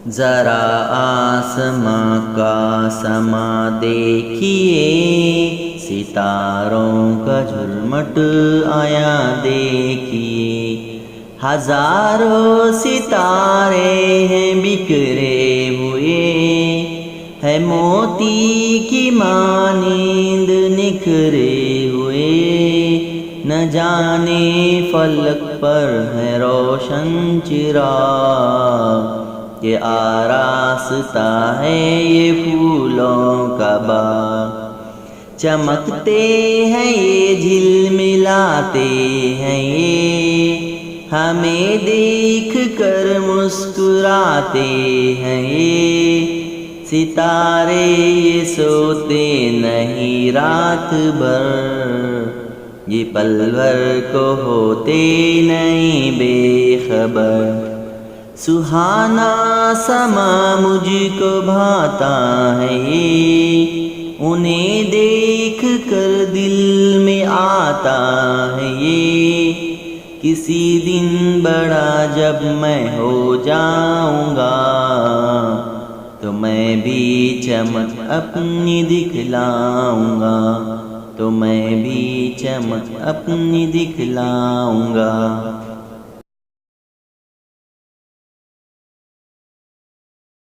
ذرا آسماں کا سما دیکھیے، ستاروں کا جھلمٹ آیا دیکھیے، ہزاروں ستارے ہیں بکھرے ہوئے، ہے موتی کی مانند نکھرے ہوئے، نہ جانے فلک پر ہے روشن چراغ، یہ آراستہ ہے یہ پھولوں کا باغ، چمکتے ہیں یہ جھلملاتے ہیں یہ، ہمیں دیکھ کر مسکراتے ہیں یہ، ستارے یہ سوتے نہیں رات بھر، یہ پل بھر کو ہوتے نہیں بے خبر، سہانا سما مجھ کو بھاتا ہے یہ، انہیں دیکھ کر دل میں آتا ہے یہ، کسی دن بڑا جب میں ہو جاؤں گا، تو میں بھی چمک اپنی دکھلاؤں گا، تو میں بھی چمک اپنی دکھلاؤں گا۔